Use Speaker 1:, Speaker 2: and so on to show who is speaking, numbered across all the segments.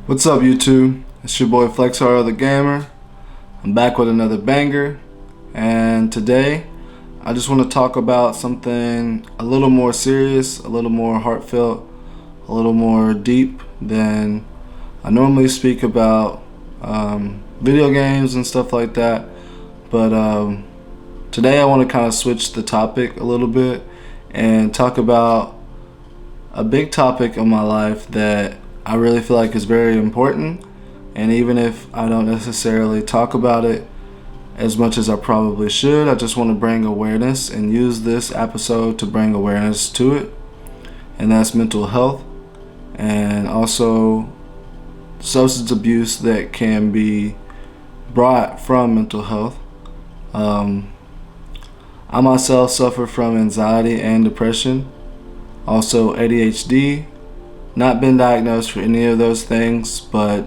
Speaker 1: What's up, YouTube? It's your boy FlexR the Gamer. I'm back with another banger, and today I just want to talk about something a little more serious, a little more heartfelt, a little more deep than I normally speak about video games and stuff like that. But today I want to kind of switch the topic a little bit and talk about a big topic of my life that I really feel like is very important, and even if I don't necessarily talk about it as much as I probably should, I just want to bring awareness and use this episode to bring awareness to it, and that's mental health and also substance abuse that can be brought from mental health. I myself suffer from anxiety and depression, also ADHD. Not been diagnosed for any of those things, but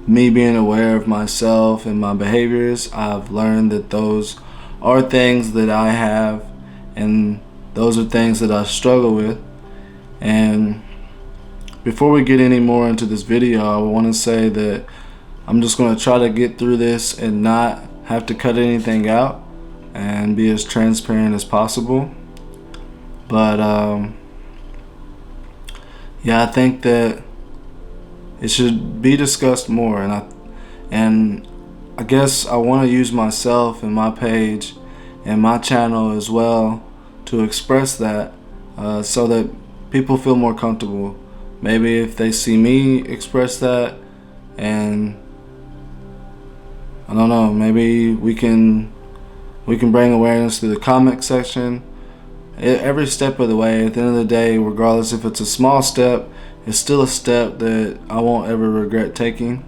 Speaker 1: me being aware of myself and my behaviors, I've learned that those are things that I have, and those are things that I struggle with. And before we get any more into this video, I want to say that I'm just going to try to get through this and not have to cut anything out and be as transparent as possible. But yeah, I think that it should be discussed more, and I guess I want to use myself and my page and my channel as well to express that, so that people feel more comfortable. Maybe if they see me express that, and I don't know, maybe we can bring awareness through the comment section. Every step of the way, at the end of the day, regardless if it's a small step, it's still a step that I won't ever regret taking.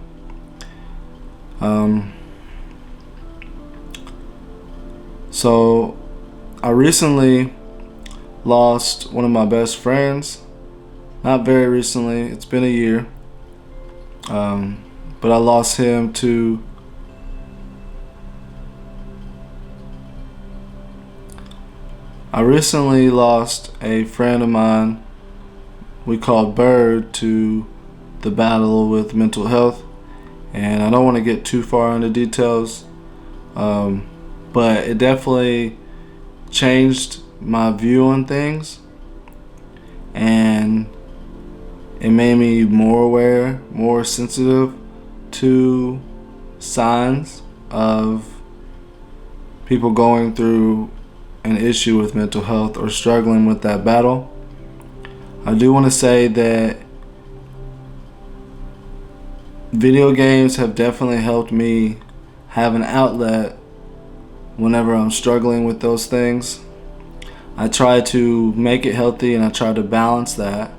Speaker 1: So I recently lost one of my best friends. Not very recently, it's been a year, but I lost him to I recently lost a friend of mine we called Bird to the battle with mental health, and I don't want to get too far into details, but it definitely changed my view on things, and it made me more aware, more sensitive to signs of people going through an issue with mental health or struggling with that battle. I do want to say that video games have definitely helped me have an outlet whenever I'm struggling with those things. I try to make it healthy and I try to balance that,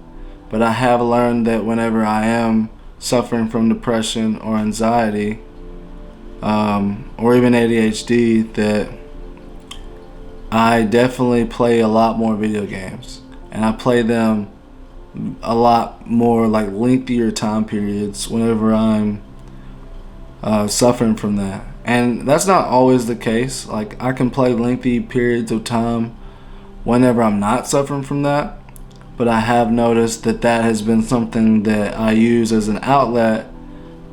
Speaker 1: but I have learned that whenever I am suffering from depression or anxiety, or even ADHD, that I definitely play a lot more video games, and I play them a lot more, like lengthier time periods whenever I'm suffering from that. And that's not always the case. Like, I can play lengthy periods of time whenever I'm not suffering from that, but I have noticed that that has been something that I use as an outlet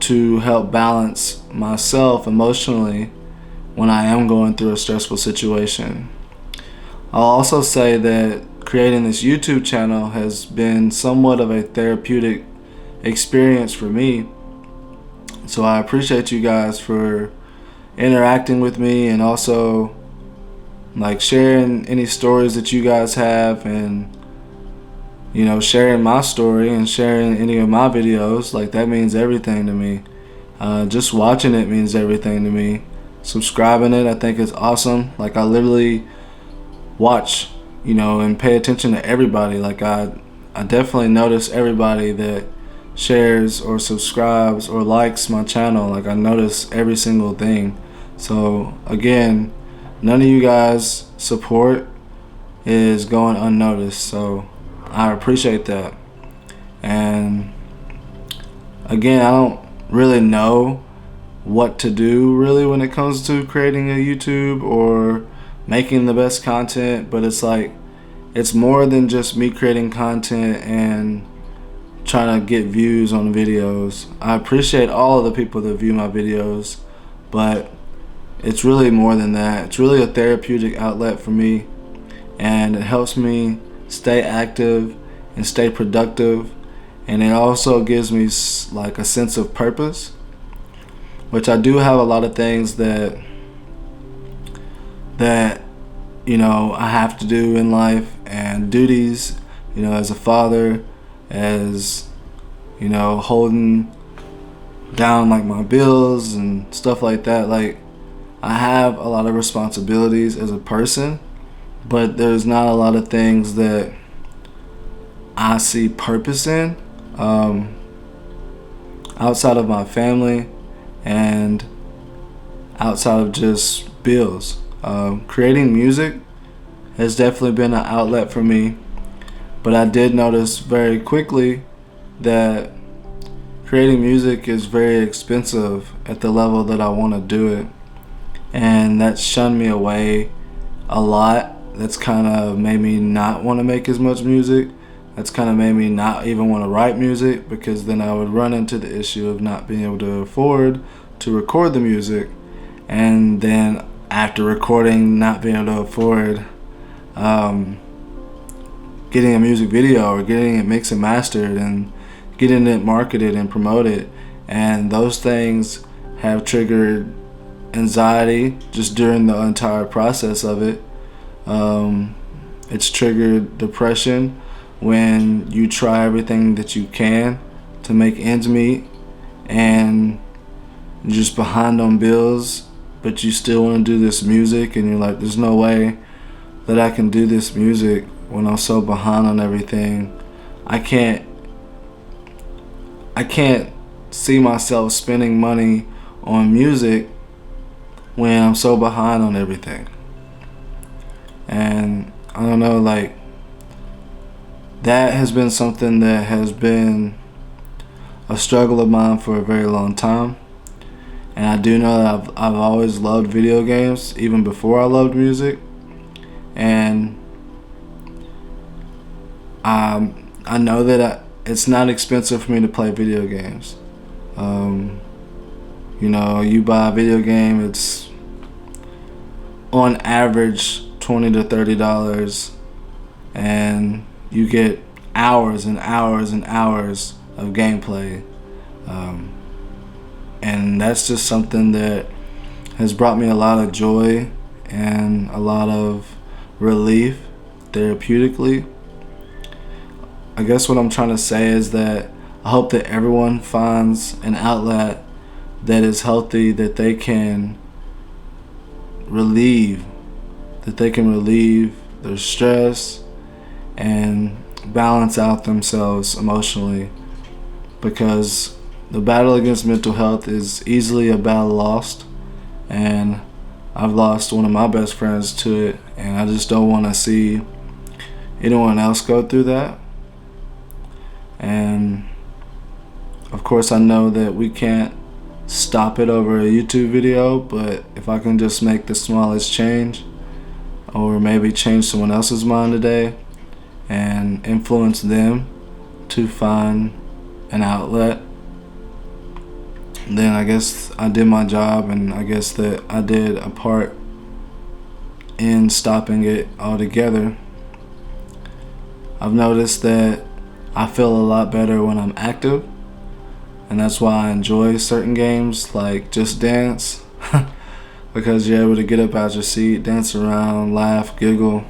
Speaker 1: to help balance myself emotionally when I am going through a stressful situation. I'll also say that creating this YouTube channel has been somewhat of a therapeutic experience for me. So I appreciate you guys for interacting with me, and also like sharing any stories that you guys have, and sharing my story and sharing any of my videos. Like, that means everything to me. Just watching it means everything to me. Subscribing it, I think, is awesome. Like, I literally watch, and pay attention to everybody. Like, I definitely notice everybody that shares or subscribes or likes my channel. Like, I notice every single thing. So again, none of you guys' support is going unnoticed, so I appreciate that. And again, I don't really know what to do really when it comes to creating a YouTube or making the best content, but it's like it's more than just me creating content and trying to get views on videos. I appreciate all of the people that view my videos, but it's really more than that. It's really a therapeutic outlet for me, and it helps me stay active and stay productive, and it also gives me like a sense of purpose, which I do have a lot of things that I have to do in life, and duties, as a father, as holding down like my bills and stuff like that. Like, I have a lot of responsibilities as a person, but there's not a lot of things that I see purpose in, outside of my family and outside of just bills. Creating music has definitely been an outlet for me, but I did notice very quickly that creating music is very expensive at the level that I want to do it, and that shunned me away a lot. That's kind of made me not want to make as much music. That's kind of made me not even want to write music, because then I would run into the issue of not being able to afford to record the music, and then after recording, not being able to afford getting a music video or getting it mixed and mastered and getting it marketed and promoted. And those things have triggered anxiety just during the entire process of it. It's triggered depression when you try everything that you can to make ends meet and you're just behind on bills, but you still want to do this music, and you're like, there's no way that I can do this music when I'm so behind on everything. I can't see myself spending money on music when I'm so behind on everything. And I don't know, like, that has been something that has been a struggle of mine for a very long time. And I do know that I've always loved video games, even before I loved music. And I know that it's not expensive for me to play video games. You buy a video game, it's on average $20 to $30, and you get hours and hours and hours of gameplay. And that's just something that has brought me a lot of joy and a lot of relief therapeutically. I guess what I'm trying to say is that I hope that everyone finds an outlet that is healthy, that they can relieve their stress and balance out themselves emotionally, because the battle against mental health is easily a battle lost, and I've lost one of my best friends to it, and I just don't want to see anyone else go through that. And of course I know that we can't stop it over a YouTube video, but if I can just make the smallest change, or maybe change someone else's mind today and influence them to find an outlet, then I guess I did my job, and I guess that I did a part in stopping it altogether. I've noticed that I feel a lot better when I'm active, and that's why I enjoy certain games like Just Dance because you're able to get up out your seat, dance around, laugh, giggle.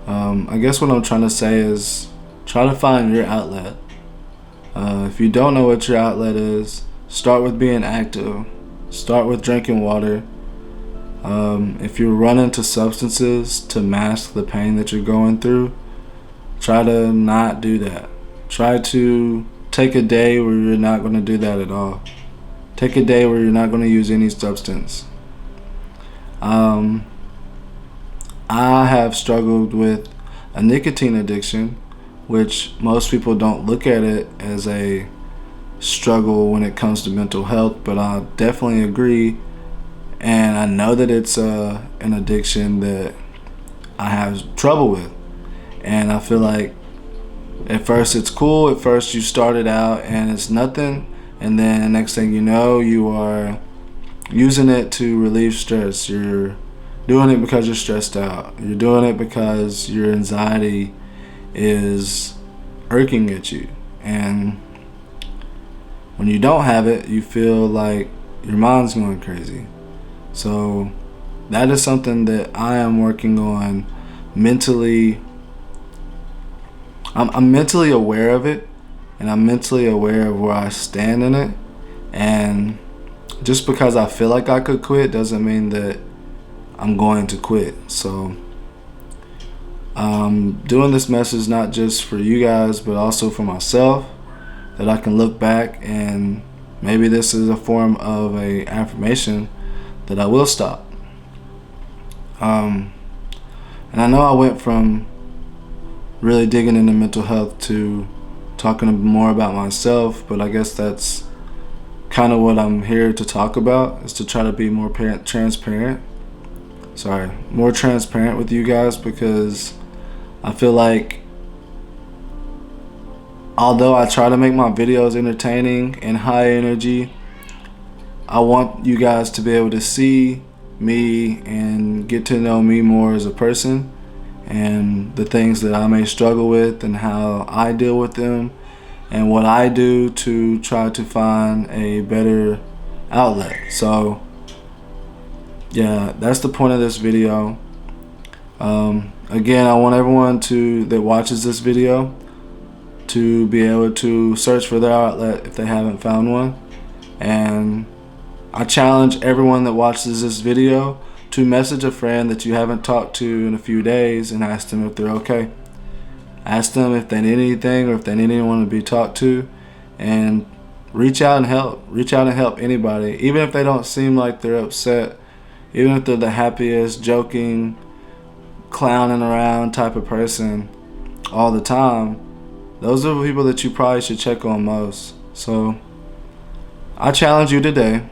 Speaker 1: I guess what I'm trying to say is try to find your outlet. If you don't know what your outlet is, start with being active. Start with drinking water. If you're running to substances to mask the pain that you're going through, try to not do that. Try to take a day where you're not going to do that at all. Take a day where you're not going to use any substance. I have struggled with a nicotine addiction, which most people don't look at it as a struggle when it comes to mental health, but I definitely agree And I know that it's an addiction that I have trouble with. And I feel like at first it's cool. At first you started out and it's nothing. And then the next thing you know, you are using it to relieve stress. You're doing it because you're stressed out. You're doing it because your anxiety is irking at you. And when you don't have it, you feel like your mind's going crazy. So that is something that I am working on mentally. I'm mentally aware of it, and I'm mentally aware of where I stand in it. And just because I feel like I could quit doesn't mean that I'm going to quit. So I'm doing this message not just for you guys, but also for myself, that I can look back and maybe this is a form of a affirmation that I will stop. And I know I went from really digging into mental health to talking more about myself, but I guess that's kind of what I'm here to talk about, is to try to be more transparent with you guys, because I feel like although I try to make my videos entertaining and high energy, I want you guys to be able to see me and get to know me more as a person, and the things that I may struggle with and how I deal with them, and what I do to try to find a better outlet. So yeah, that's the point of this video. Again, I want everyone that watches this video to be able to search for their outlet if they haven't found one. And I challenge everyone that watches this video to message a friend that you haven't talked to in a few days and ask them if they're okay. Ask them if they need anything or if they need anyone to be talked to, and reach out and help. Reach out and help anybody, even if they don't seem like they're upset, even if they're the happiest, joking, clowning around type of person all the time. Those are the people that you probably should check on most. So I challenge you today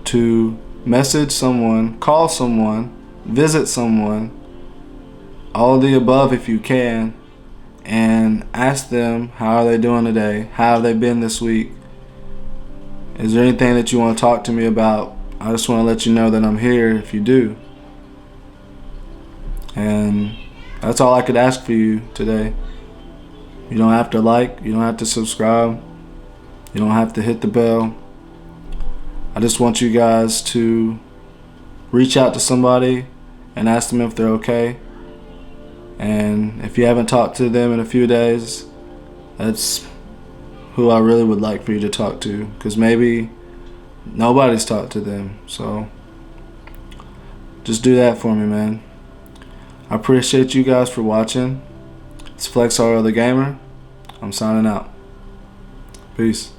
Speaker 1: to message someone, call someone, visit someone, all of the above if you can, and ask them how are they doing today, how have they been this week, is there anything that you want to talk to me about. I just want to let you know that I'm here if you do. And that's all I could ask for you today. You don't have to like, you don't have to subscribe, you don't have to hit the bell. I just want you guys to reach out to somebody and ask them if they're okay. And if you haven't talked to them in a few days, that's who I really would like for you to talk to, because maybe nobody's talked to them. So just do that for me, man. I appreciate you guys for watching. It's Flex the Gamer. I'm signing out. Peace.